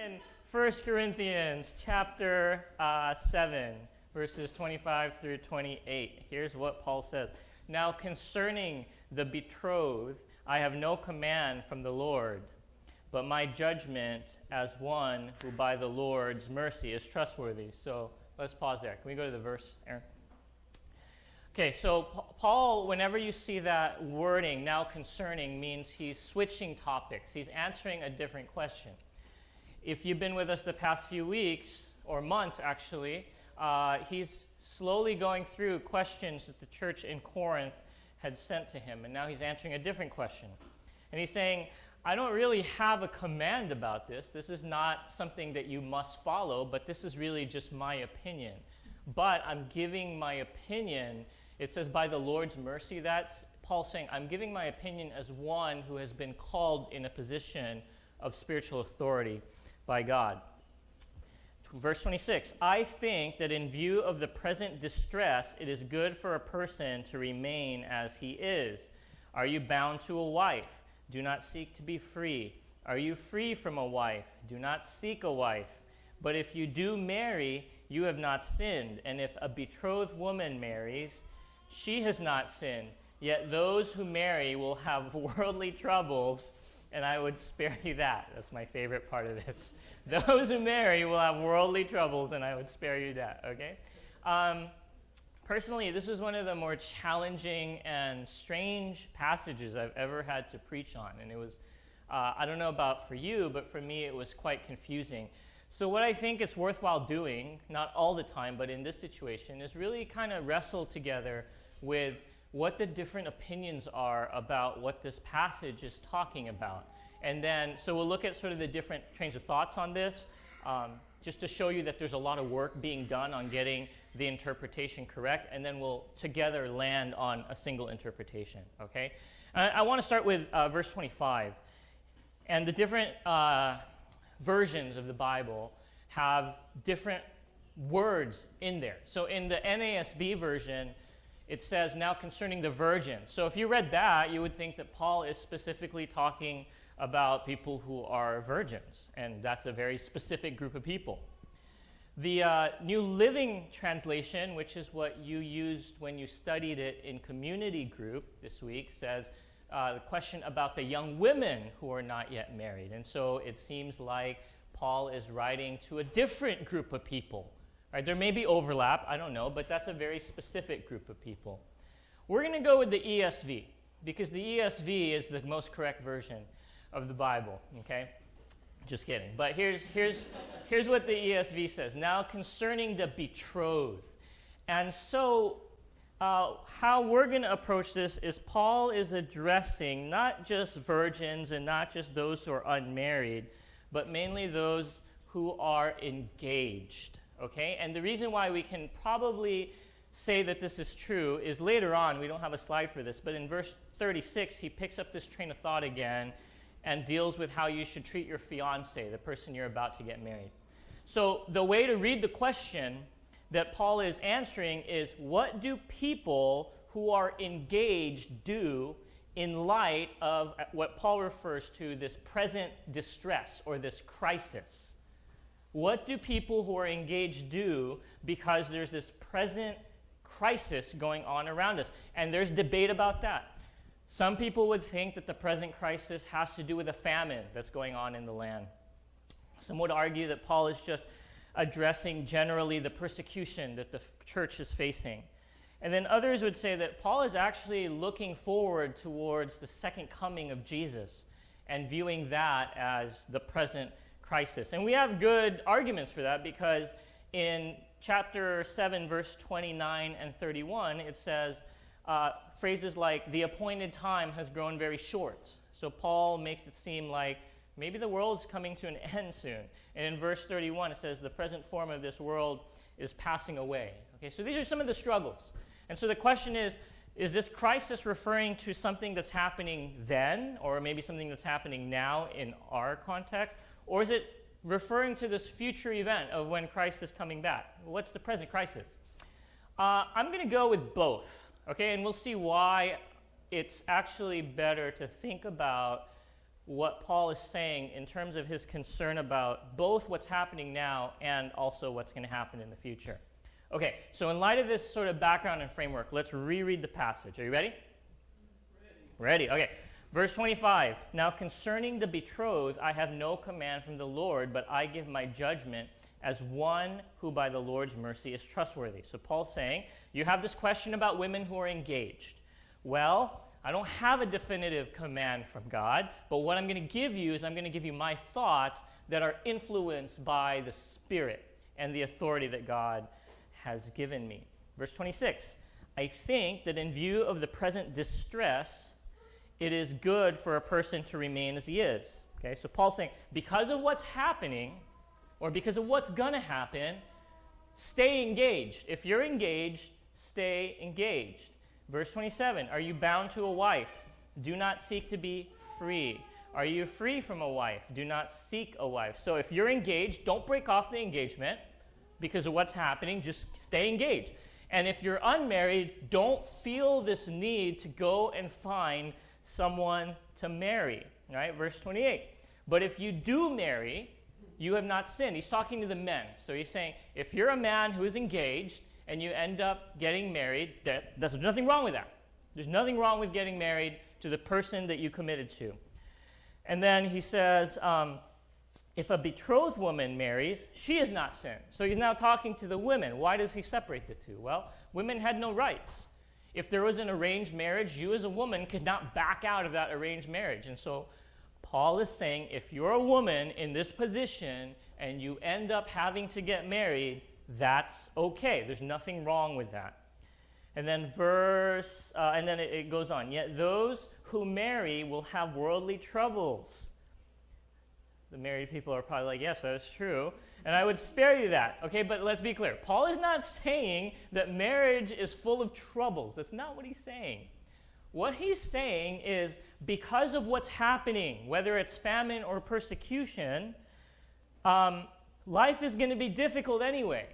in 1 Corinthians chapter 7, verses 25 through 28. Here's what Paul says. Now concerning the betrothed, I have no command from the Lord, but my judgment as one who by the Lord's mercy is trustworthy. So let's pause there. Can we go to the verse, Aaron? Okay, so Paul, whenever you see that wording, now concerning, means he's switching topics. He's answering a different question. If you've been with us the past few weeks, or months actually, he's slowly going through questions that the church in Corinth had sent to him, and now he's answering a different question. And he's saying, I don't really have a command about this. This is not something that you must follow, but this is really just my opinion. But I'm giving my opinion. It says, by the Lord's mercy. That's Paul saying, I'm giving my opinion as one who has been called in a position of spiritual authority by God. Verse 26, I think that in view of the present distress, it is good for a person to remain as he is. Are you bound to a wife? Do not seek to be free. Are you free from a wife? Do not seek a wife. But if you do marry, you have not sinned. And if a betrothed woman marries, she has not sinned. Yet those who marry will have worldly troubles, and I would spare you that. That's my favorite part of this. Those who marry will have worldly troubles, and I would spare you that, okay? Personally, this was one of the more challenging and strange passages I've ever had to preach on. And it was, I don't know about for you, but for me it was quite confusing. So what I think it's worthwhile doing, not all the time, but in this situation, is really kind of wrestle together with what the different opinions are about what this passage is talking about. And then, so we'll look at sort of the different trains of thoughts on this, just to show you that there's a lot of work being done on getting the interpretation correct, and then we'll together land on a single interpretation, okay? I want to start with verse 25. And the different versions of the Bible have different words in there. So in the NASB version, it says, now concerning the virgin. So if you read that, you would think that Paul is specifically talking about people who are virgins, and that's a very specific group of people. The New Living Translation, which is what you used when you studied it in community group this week, says the question about the young women who are not yet married. And so it seems like Paul is writing to a different group of people. Right? There may be overlap, I don't know, but that's a very specific group of people. We're going to go with the ESV, because the ESV is the most correct version of the Bible, okay? Just kidding. But here's what the ESV says. Now concerning the betrothed. And so how we're going to approach this is Paul is addressing not just virgins and not just those who are unmarried, but mainly those who are engaged, okay? And the reason why we can probably say that this is true is later on, we don't have a slide for this, but in verse 36, he picks up this train of thought again and deals with how you should treat your fiancé, the person you're about to get married. So the way to read the question that Paul is answering is, what do people who are engaged do in light of what Paul refers to this present distress or this crisis? What do people who are engaged do because there's this present crisis going on around us? And there's debate about that. Some people would think that the present crisis has to do with a famine that's going on in the land. Some would argue that Paul is just addressing generally the persecution that the church is facing. And then others would say that Paul is actually looking forward towards the second coming of Jesus and viewing that as the present crisis. And we have good arguments for that, because in chapter 7, verse 29 and 31, it says, phrases like, the appointed time has grown very short. So Paul makes it seem like maybe the world's coming to an end soon. And in verse 31, it says, the present form of this world is passing away. Okay, so these are some of the struggles. And so the question is this crisis referring to something that's happening then, or maybe something that's happening now in our context? Or is it referring to this future event of when Christ is coming back? What's the present crisis? I'm going to go with both. Okay, and we'll see why it's actually better to think about what Paul is saying in terms of his concern about both what's happening now and also what's going to happen in the future. Okay, so in light of this sort of background and framework, let's reread the passage. Are you ready? Ready. Okay. Verse 25, now concerning the betrothed, I have no command from the Lord, but I give my judgment as one who by the Lord's mercy is trustworthy. So Paul's saying, you have this question about women who are engaged. Well, I don't have a definitive command from God, but what I'm going to give you is I'm going to give you my thoughts that are influenced by the Spirit and the authority that God has given me. Verse 26, I think that in view of the present distress, it is good for a person to remain as he is. Okay, so Paul's saying, because of what's happening, or because of what's going to happen, stay engaged. If you're engaged, stay engaged. Verse 27, are you bound to a wife? Do not seek to be free. Are you free from a wife? Do not seek a wife. So if you're engaged, don't break off the engagement because of what's happening. Just stay engaged. And if you're unmarried, don't feel this need to go and find someone to marry, right? Verse 28. But if you do marry, you have not sinned. He's talking to the men. So he's saying, if you're a man who is engaged and you end up getting married, there's nothing wrong with that. There's nothing wrong with getting married to the person that you committed to. And then he says, if a betrothed woman marries, she has not sinned. So he's now talking to the women. Why does he separate the two? Well, women had no rights. If there was an arranged marriage, you as a woman could not back out of that arranged marriage. And so Paul is saying, if you're a woman in this position and you end up having to get married, that's okay. There's nothing wrong with that. And then it goes on. Yet those who marry will have worldly troubles. The married people are probably like, yes, that is true. And I would spare you that. Okay, but let's be clear. Paul is not saying that marriage is full of troubles. That's not what he's saying. What he's saying is because of what's happening, whether it's famine or persecution, life is going to be difficult anyway.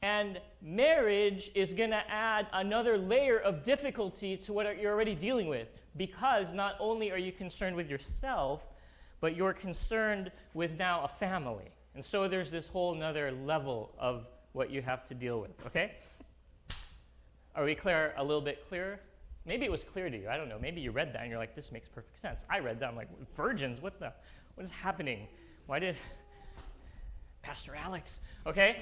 And marriage is going to add another layer of difficulty to what you're already dealing with, because not only are you concerned with yourself, but you're concerned with now a family. And so there's this whole nother level of what you have to deal with, okay? Are we clear, a little bit clearer? Maybe it was clear to you. I don't know. Maybe you read that and you're like, this makes perfect sense. I read that. I'm like, virgins? What is happening? Why did Pastor Alex? Okay?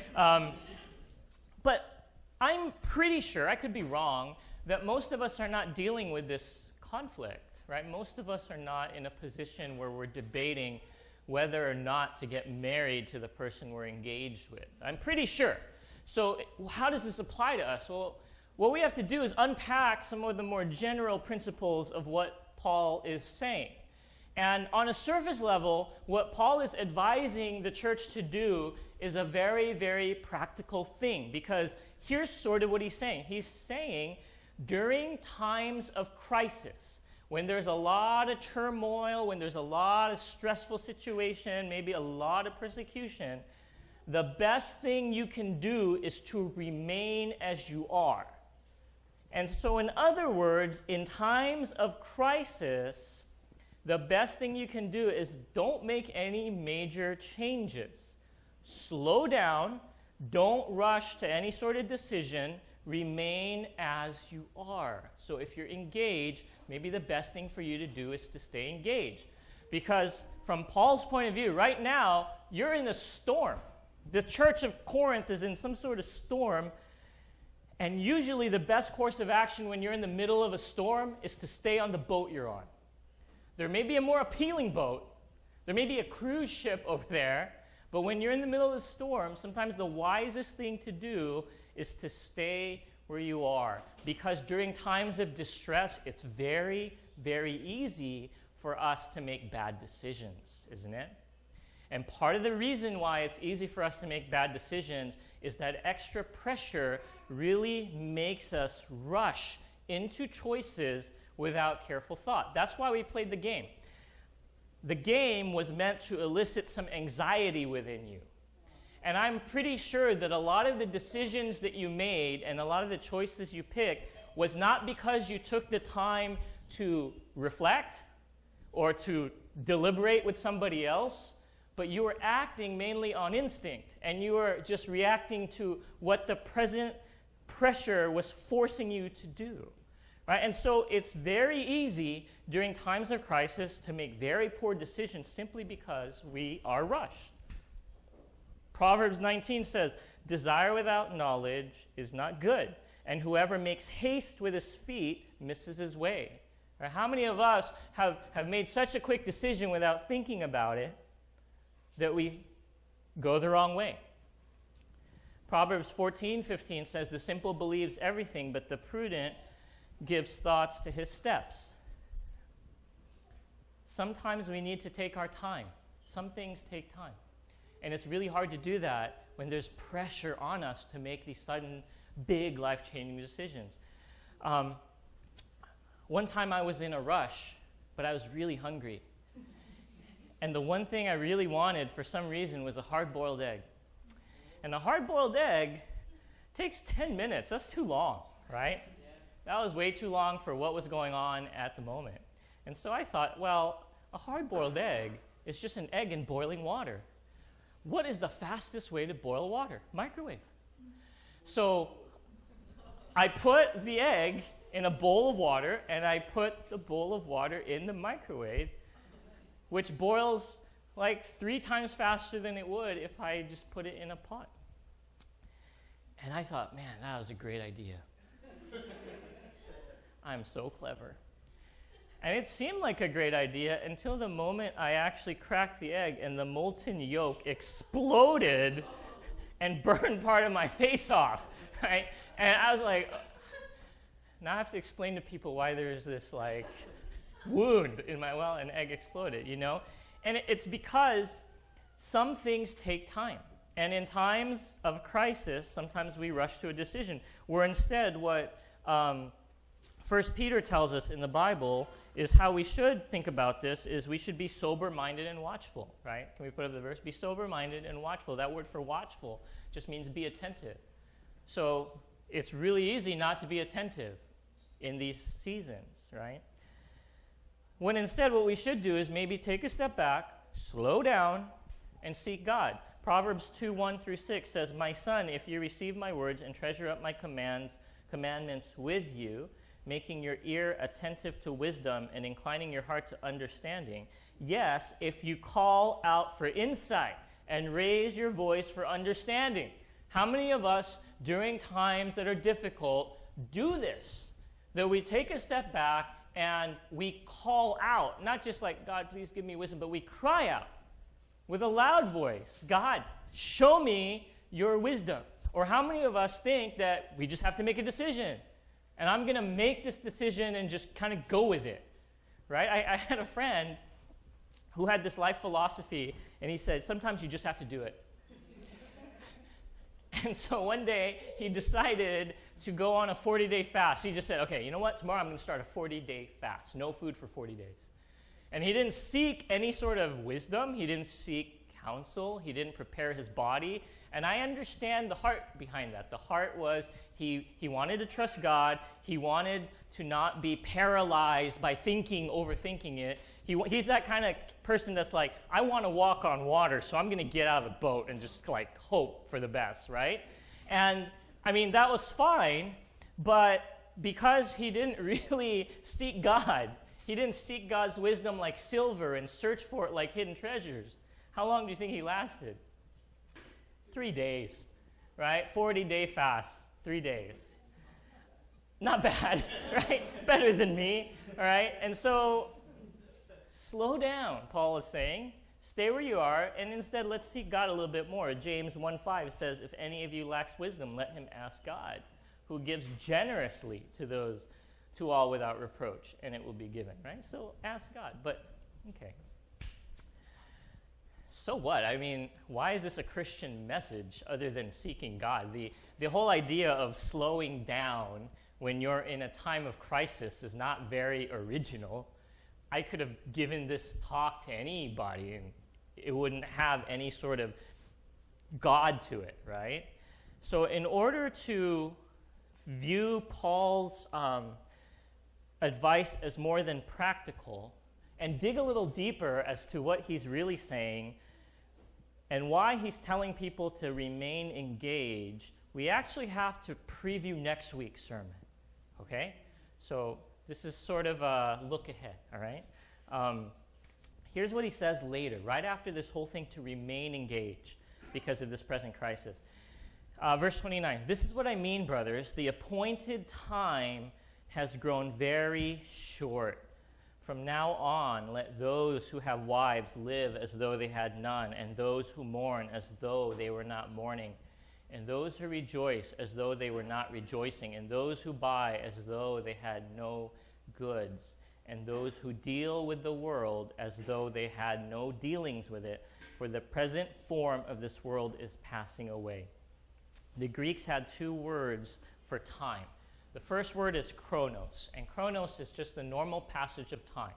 But I'm pretty sure, I could be wrong, that most of us are not dealing with this conflict, right? Most of us are not in a position where we're debating whether or not to get married to the person we're engaged with. I'm pretty sure. So how does this apply to us? Well, what we have to do is unpack some of the more general principles of what Paul is saying. And on a surface level, what Paul is advising the church to do is a very, very practical thing, because here's sort of what he's saying. He's saying during times of crisis, when there's a lot of turmoil, when there's a lot of stressful situation, maybe a lot of persecution, the best thing you can do is to remain as you are. And so in other words, in times of crisis, the best thing you can do is don't make any major changes. Slow down. Don't rush to any sort of decision. Remain as you are. So if you're engaged, maybe the best thing for you to do is to stay engaged. Because from Paul's point of view, right now, you're in a storm. The church of Corinth is in some sort of storm. And usually the best course of action when you're in the middle of a storm is to stay on the boat you're on. There may be a more appealing boat. There may be a cruise ship over there. But when you're in the middle of the storm, sometimes the wisest thing to do is to stay where you are. Because during times of distress, it's very, very easy for us to make bad decisions, isn't it? And part of the reason why it's easy for us to make bad decisions is that extra pressure really makes us rush into choices without careful thought. That's why we played the game. The game was meant to elicit some anxiety within you. And I'm pretty sure that a lot of the decisions that you made and a lot of the choices you picked was not because you took the time to reflect or to deliberate with somebody else, but you were acting mainly on instinct, and you were just reacting to what the present pressure was forcing you to do. Right? And so it's very easy during times of crisis to make very poor decisions simply because we are rushed. Proverbs 19 says, "Desire without knowledge is not good, and whoever makes haste with his feet misses his way." Right? How many of us have made such a quick decision without thinking about it that we go the wrong way? Proverbs 14:15 says, "The simple believes everything, but the prudent gives thoughts to his steps." Sometimes we need to take our time. Some things take time. And it's really hard to do that when there's pressure on us to make these sudden, big, life-changing decisions. One time I was in a rush, but I was really hungry. And the one thing I really wanted, for some reason, was a hard-boiled egg. And a hard-boiled egg takes 10 minutes. That's too long, right? That was way too long for what was going on at the moment. And so I thought, well, a hard-boiled egg is just an egg in boiling water. What is the fastest way to boil water? Microwave. So I put the egg in a bowl of water, and I put the bowl of water in the microwave, which boils like 3 times faster than it would if I just put it in a pot. And I thought, man, that was a great idea. I'm so clever. And it seemed like a great idea until the moment I actually cracked the egg and the molten yolk exploded and burned part of my face off, right? And I was like, now I have to explain to people why there's this like wound in my, well, an egg exploded, you know? And it's because some things take time. And in times of crisis, sometimes we rush to a decision, where instead what 1 Peter tells us in the Bible is how we should think about this is we should be sober-minded and watchful, right? Can we put up the verse? Be sober-minded and watchful. That word for watchful just means be attentive. So it's really easy not to be attentive in these seasons, right? When instead what we should do is maybe take a step back, slow down, and seek God. Proverbs 2:1-6 says, "My son, if you receive my words and treasure up my commandments with you, making your ear attentive to wisdom and inclining your heart to understanding. Yes, if you call out for insight and raise your voice for understanding." How many of us during times that are difficult do this? That we take a step back and we call out, not just like, "God, please give me wisdom," but we cry out with a loud voice, "God, show me your wisdom." Or how many of us think that we just have to make a decision? And I'm going to make this decision and just kind of go with it, right? I had a friend who had this life philosophy, and he said, sometimes you just have to do it. And so one day, he decided to go on a 40-day fast. He just said, okay, you know what? Tomorrow I'm going to start a 40-day fast. No food for 40 days. And he didn't seek any sort of wisdom. He didn't seek counsel. He didn't prepare his body. And I understand the heart behind that. The heart was he wanted to trust God. He wanted to not be paralyzed by overthinking it. He's that kind of person that's like, I want to walk on water, so I'm going to get out of the boat and just like hope for the best, right? And I mean, that was fine, but because he didn't really seek God, he didn't seek God's wisdom like silver and search for it like hidden treasures. How long do you think he lasted? 3 days, right? 40-day fast, 3 days. Not bad, right? Better than me, all right? And so, slow down, Paul is saying. Stay where you are, and instead let's seek God a little bit more. James 1:5 says, if any of you lacks wisdom, let him ask God, who gives generously to all without reproach, and it will be given, right? So ask God, but, okay. So what? I mean, why is this a Christian message other than seeking God? The whole idea of slowing down when you're in a time of crisis is not very original. I could have given this talk to anybody, and it wouldn't have any sort of God to it, right? So in order to view Paul's advice as more than practical, and dig a little deeper as to what he's really saying and why he's telling people to remain engaged, we actually have to preview next week's sermon, okay? So this is sort of a look ahead, all right? Here's what he says later, right after this whole thing to remain engaged because of this present crisis. Verse 29, "This is what I mean, brothers. The appointed time has grown very short. From now on, let those who have wives live as though they had none, and those who mourn as though they were not mourning, and those who rejoice as though they were not rejoicing, and those who buy as though they had no goods, and those who deal with the world as though they had no dealings with it, for the present form of this world is passing away." The Greeks had two words for time. The first word is chronos, and chronos is just the normal passage of time.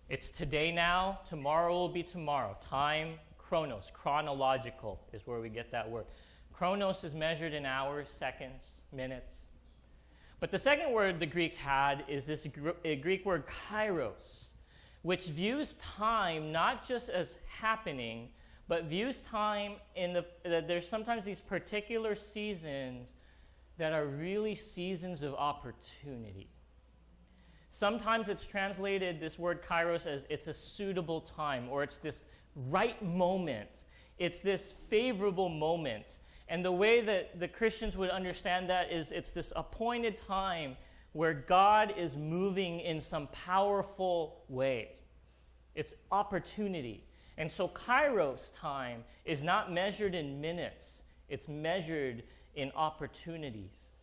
It's today now, tomorrow will be tomorrow. Time, chronos, chronological is where we get that word. Chronos is measured in hours, seconds, minutes. But the second word the Greeks had is this Greek word kairos, which views time not just as happening, but views time that there's sometimes these particular seasons that are really seasons of opportunity. Sometimes it's translated, this word kairos, as it's a suitable time, or it's this right moment. It's this favorable moment. And the way that the Christians would understand that is it's this appointed time where God is moving in some powerful way. It's opportunity. And so kairos time is not measured in minutes. It's measured in opportunities.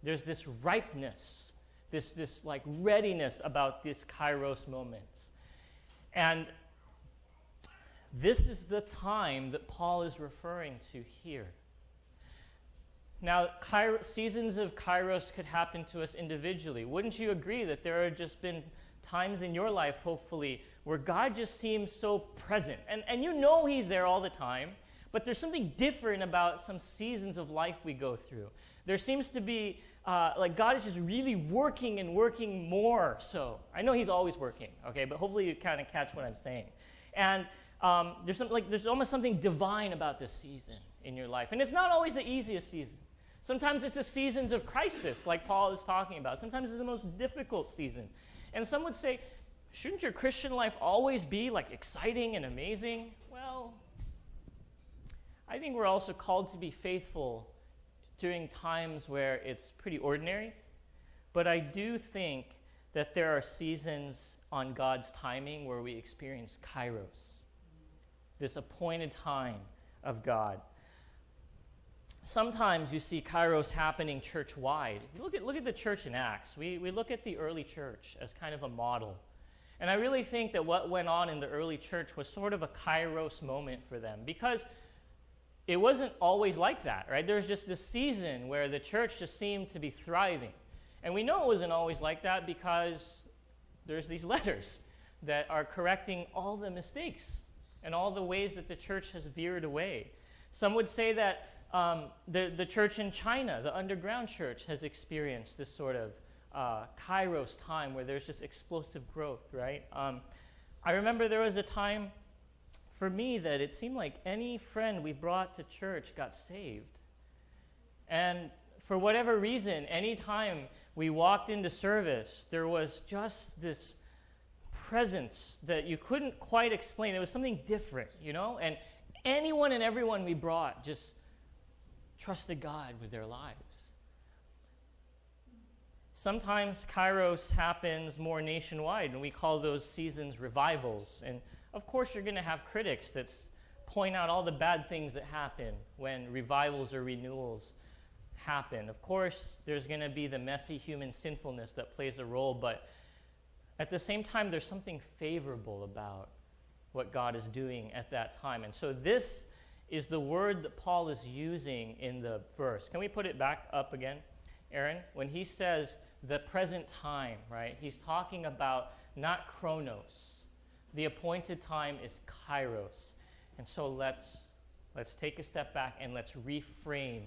There's this ripeness, this like readiness about this kairos moments. And this is the time that Paul is referring to here. Now, seasons of kairos could happen to us individually. Wouldn't you agree that there have just been times in your life, hopefully, where God just seems so present? And you know he's there all the time, but there's something different about some seasons of life we go through. There seems to be, like God is just really working and working more so. I know he's always working, okay, but hopefully you kind of catch what I'm saying. And there's almost something divine about this season in your life. And it's not always the easiest season. Sometimes it's the seasons of crisis, like Paul is talking about. Sometimes it's the most difficult season. And some would say, shouldn't your Christian life always be like exciting and amazing? Well, I think we're also called to be faithful during times where it's pretty ordinary. But I do think that there are seasons on God's timing where we experience kairos, this appointed time of God. Sometimes you see kairos happening church-wide. Look at the church in Acts. We look at the early church as kind of a model. And I really think that what went on in the early church was sort of a kairos moment for them, because it wasn't always like that, right? There was just this season where the church just seemed to be thriving. And we know it wasn't always like that because there's these letters that are correcting all the mistakes and all the ways that the church has veered away. Some would say that the church in China, the underground church, has experienced this sort of kairos time where there's just explosive growth, right? I remember there was a time for me that it seemed like any friend we brought to church got saved. And for whatever reason, anytime we walked into service, there was just this presence that you couldn't quite explain. There was something different, you know? And anyone and everyone we brought just trusted God with their lives. Sometimes kairos happens more nationwide, and we call those seasons revivals. And of course, you're going to have critics that point out all the bad things that happen when revivals or renewals happen. Of course, there's going to be the messy human sinfulness that plays a role, but at the same time, there's something favorable about what God is doing at that time. And so this is the word that Paul is using in the verse. Can we put it back up again, Aaron? When he says the present time, right, he's talking about not chronos. The appointed time is kairos. And so let's take a step back and let's reframe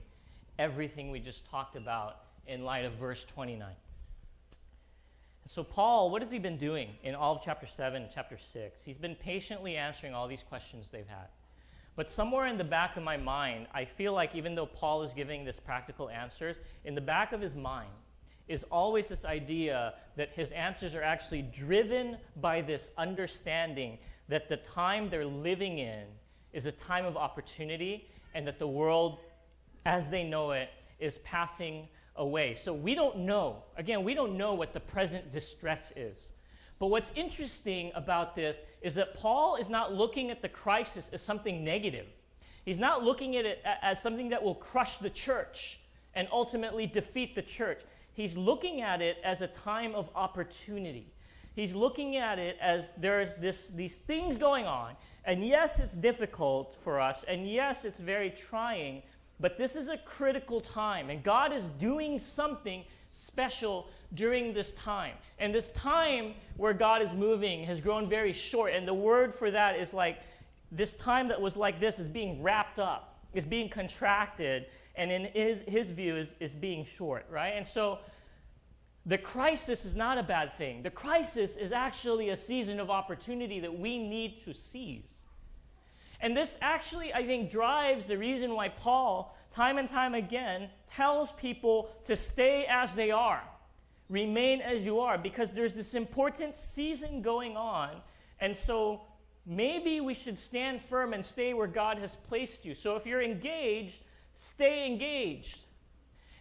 everything we just talked about in light of verse 29. So Paul, what has he been doing in all of chapter 7 and chapter 6? He's been patiently answering all these questions they've had. But somewhere in the back of my mind, I feel like even though Paul is giving this practical answers, in the back of his mind is always this idea that his answers are actually driven by this understanding that the time they're living in is a time of opportunity and that the world, as they know it, is passing away. So we don't know. Again, we don't know what the present distress is. But what's interesting about this is that Paul is not looking at the crisis as something negative. He's not looking at it as something that will crush the church and ultimately defeat the church. He's looking at it as a time of opportunity. He's looking at it as there's these things going on. And yes, it's difficult for us. And yes, it's very trying. But this is a critical time. And God is doing something special during this time. And this time where God is moving has grown very short. And the word for that is like this time that was like this is being wrapped up, is being contracted, and in his view is being short, right? And so the crisis is not a bad thing. The crisis is actually a season of opportunity that we need to seize. And this actually, I think, drives the reason why Paul, time and time again, tells people to stay as they are. Remain as you are, because there's this important season going on. And so maybe we should stand firm and stay where God has placed you. So if you're engaged, stay engaged.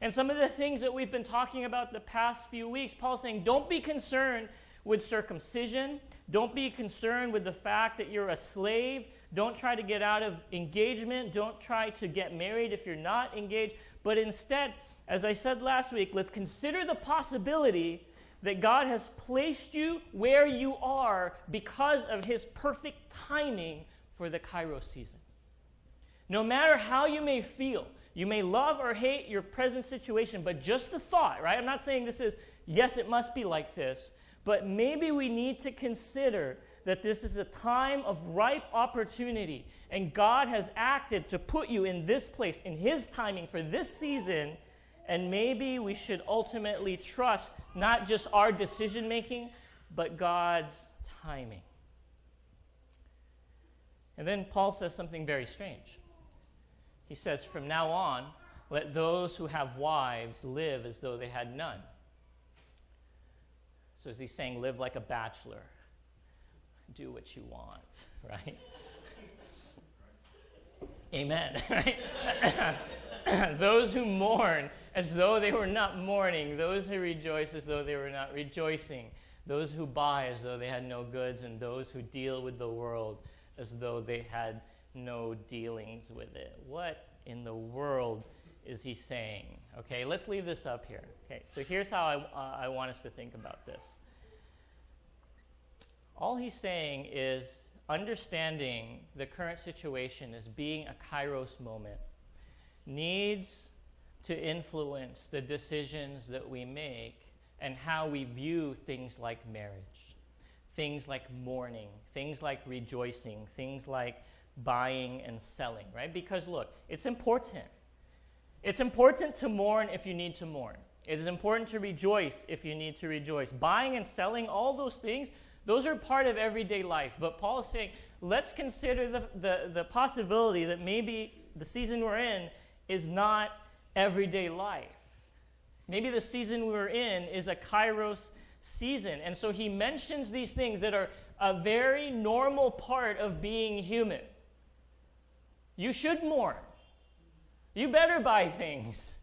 And some of the things that we've been talking about the past few weeks, Paul's saying, don't be concerned with circumcision. Don't be concerned with the fact that you're a slave. Don't try to get out of engagement. Don't try to get married if you're not engaged. But instead, as I said last week, let's consider the possibility that God has placed you where you are because of his perfect timing for the Kairos season. No matter how you may feel, you may love or hate your present situation, but just the thought, right? I'm not saying this is, yes, it must be like this, but maybe we need to consider that this is a time of ripe opportunity, and God has acted to put you in this place, in his timing for this season, and maybe we should ultimately trust not just our decision-making, but God's timing. And then Paul says something very strange. He says, from now on, let those who have wives live as though they had none. So is he saying live like a bachelor? Do what you want, right? Amen, right? Those who mourn as though they were not mourning, those who rejoice as though they were not rejoicing, those who buy as though they had no goods, and those who deal with the world as though they had no dealings with it. What in the world is he saying? Okay, let's leave this up here. Okay, so here's how I want us to think about this. All he's saying is understanding the current situation as being a Kairos moment needs to influence the decisions that we make and how we view things like marriage, things like mourning, things like rejoicing, things like buying and selling, right? Because look, it's important. It's important to mourn if you need to mourn. It is important to rejoice if you need to rejoice. Buying and selling, all those things, those are part of everyday life. But Paul is saying, let's consider the possibility that maybe the season we're in is not everyday life. Maybe the season we're in is a Kairos season. And so he mentions these things that are a very normal part of being human. You should mourn. You better buy things.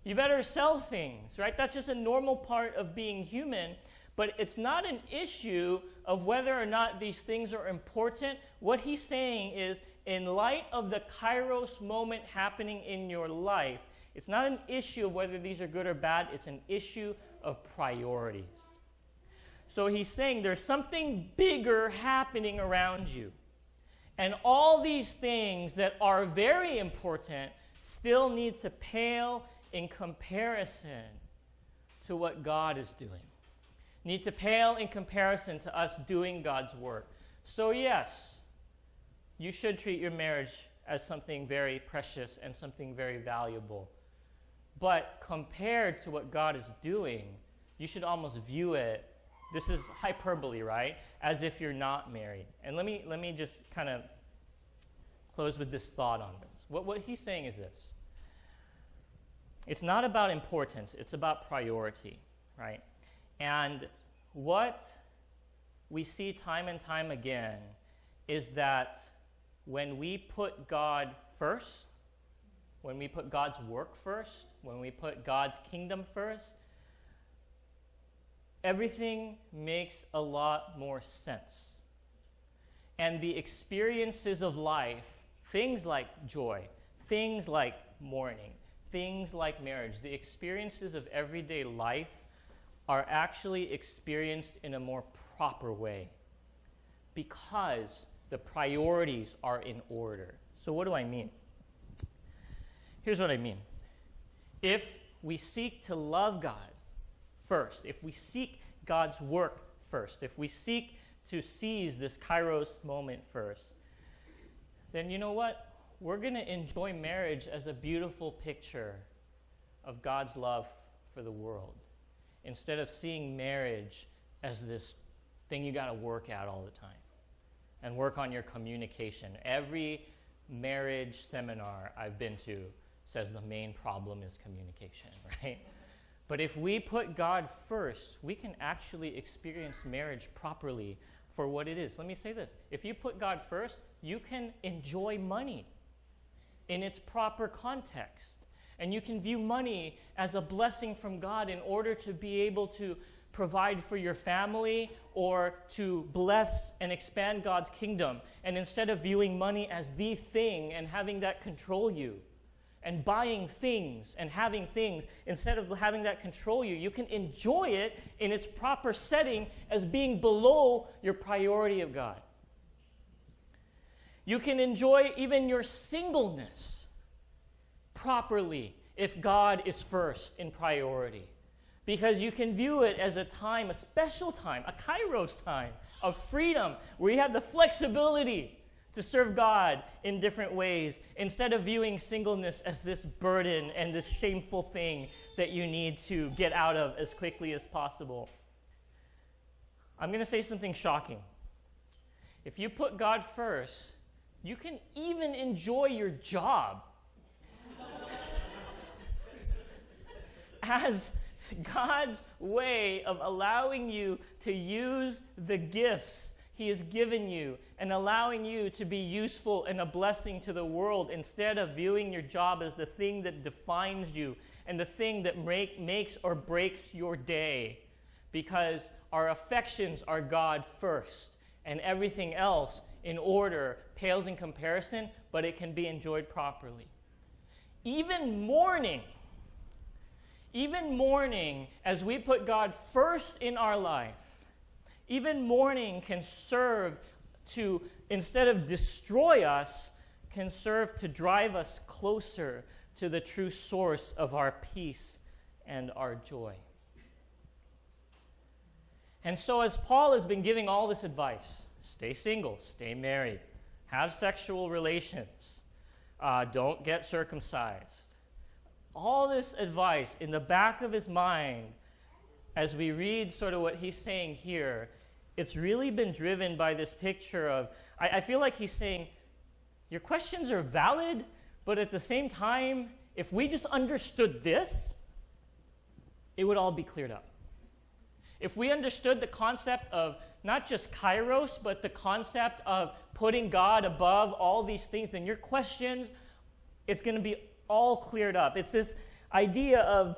You better sell things, right? That's just a normal part of being human. But it's not an issue of whether or not these things are important. What he's saying is, in light of the Kairos moment happening in your life, it's not an issue of whether these are good or bad. It's an issue of priorities. So he's saying there's something bigger happening around you. And all these things that are very important still need to pale in comparison to what God is doing. Need to pale in comparison to us doing God's work. So yes, you should treat your marriage as something very precious and something very valuable. But compared to what God is doing, you should almost view it This is hyperbole, right? As if you're not married. And let me just kind of close with this thought on this. What he's saying is this. It's not about importance, it's about priority, right? And what we see time and time again is that when we put God first, when we put God's work first, when we put God's kingdom first, everything makes a lot more sense. And the experiences of life, things like joy, things like mourning, things like marriage, the experiences of everyday life are actually experienced in a more proper way because the priorities are in order. So what do I mean? Here's what I mean. If we seek to love God first, if we seek God's work first, if we seek to seize this Kairos moment first, then you know what? We're going to enjoy marriage as a beautiful picture of God's love for the world, instead of seeing marriage as this thing you got to work at all the time and work on your communication. Every marriage seminar I've been to says the main problem is communication, right? But if we put God first, we can actually experience marriage properly for what it is. Let me say this. If you put God first, you can enjoy money in its proper context. And you can view money as a blessing from God in order to be able to provide for your family or to bless and expand God's kingdom. And instead of viewing money as the thing and having that control you, and buying things and having things, instead of having that control you, you can enjoy it in its proper setting as being below your priority of God. You can enjoy even your singleness properly if God is first in priority, because you can view it as a time, a special time, a Kairos time of freedom where you have the flexibility to serve God in different ways, instead of viewing singleness as this burden and this shameful thing that you need to get out of as quickly as possible. I'm going to say something shocking. If you put God first, you can even enjoy your job as God's way of allowing you to use the gifts He has given you and allowing you to be useful and a blessing to the world, instead of viewing your job as the thing that defines you and the thing that makes or breaks your day. Because our affections are God first, and everything else in order pales in comparison, but it can be enjoyed properly. Even mourning, as we put God first in our life, even mourning can serve to, instead of destroy us, can serve to drive us closer to the true source of our peace and our joy. And so as Paul has been giving all this advice, stay single, stay married, have sexual relations, don't get circumcised, all this advice in the back of his mind, as we read sort of what he's saying here, it's really been driven by this picture of, I feel like he's saying, your questions are valid, but at the same time, if we just understood this, it would all be cleared up. If we understood the concept of not just Kairos, but the concept of putting God above all these things, then your questions, it's going to be all cleared up. It's this idea of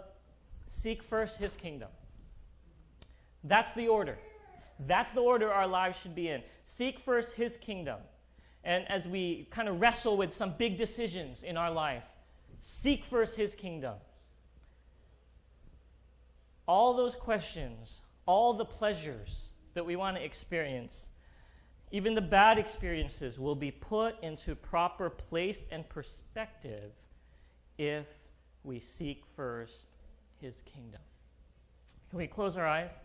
seek first His kingdom. That's the order. That's the order our lives should be in. Seek first His kingdom. And as we kind of wrestle with some big decisions in our life, seek first His kingdom. All those questions, all the pleasures that we want to experience, even the bad experiences, will be put into proper place and perspective if we seek first His kingdom. Can we close our eyes?